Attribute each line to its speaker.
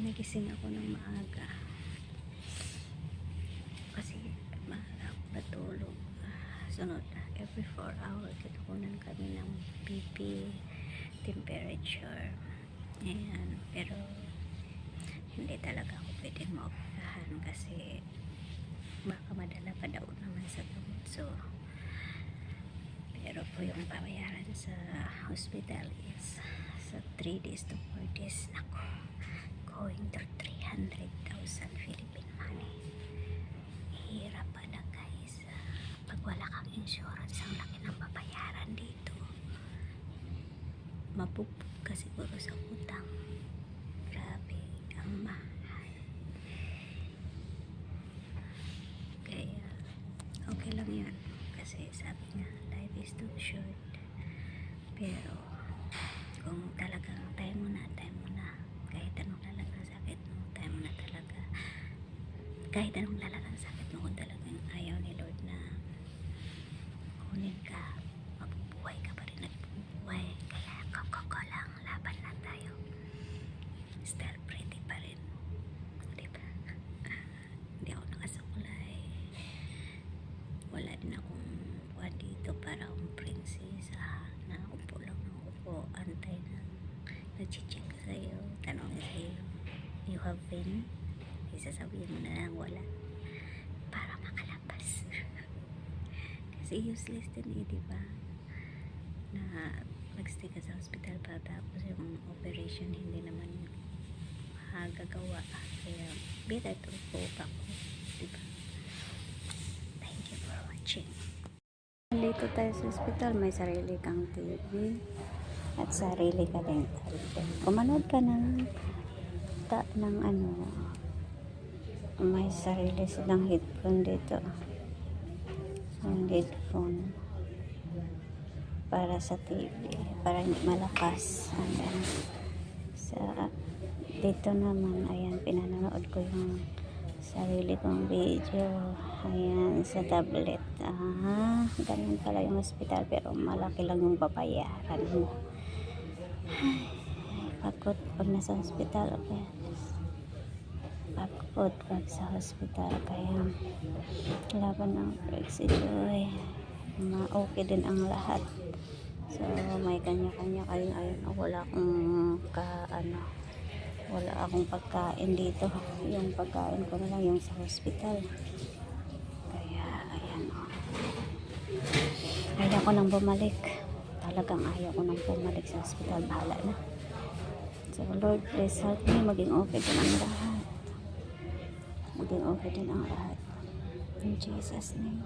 Speaker 1: nagising ako ng maaga kasi maaga ako natulog. Sunod na every 4 hours kinukunan kami ng BP temperature. Ayan, pero hindi talaga ako pwedeng maoperahan kasi baka madala pa daw naman sa gamot. So pero po yung babayaran sa hospital is sa 3 days to 4 days nako, going to 300,000 Philippine money. Hirap pala guys. Pag wala kang insurance, ang laki ng babayaran dito. Mapupug ka siguro sa utang. Grabe, ang mahal. Kaya okay lang yan kasi sabi nga life is too short. Pero kung talagang time mo na kahit anong lalagang sakit mo, time mo na talaga, kahit anong lalagang sakit mo, kung talagang ayaw ni Lord na kunin ka, mabubuhay ka pa rin, nagbubuhay. Kaya koko lang, laban na tayo, still pretty pa rin, diba? Hindi ako nakasukulay, wala din akong buwan dito para akong prinsesa na upo lang ng upo, antay na nag-check sa'yo, tanongin sa'yo, you have been, isasabihin mo na lang wala para makalabas. Kasi useless din diba, na magstay ka sa hospital pa tapos yung operation hindi naman magagawa. Kaya better to go back home, diba? Thank you for watching. Dito tayo sa hospital, may sarili kang TV at sarili ka rin. Kumanood ka ng may sarili silang headphone dito. Yung headphone para sa TV, para hindi malakas. And then, dito naman, ayan, pinanood ko yung sarili kong video. Ayan, sa tablet. Ganun pala yung hospital, pero malaki lang yung babayaran mo. Pagod pag nasa hospital, okay. Pagod pag sa hospital, kaya laban ng si Joy, okay din ang lahat. So may kanya-kanya kayo. Ayun, wala akong pagkain dito. Yung pagkain ko na lang yung sa hospital. Kaya ayan, ayaw ko nang bumalik. Talagang ayaw ko nang bumalik sa hospital. Bahala na. So Lord, please help me maging okay din ang lahat. Maging okay din ang lahat. In Jesus' name.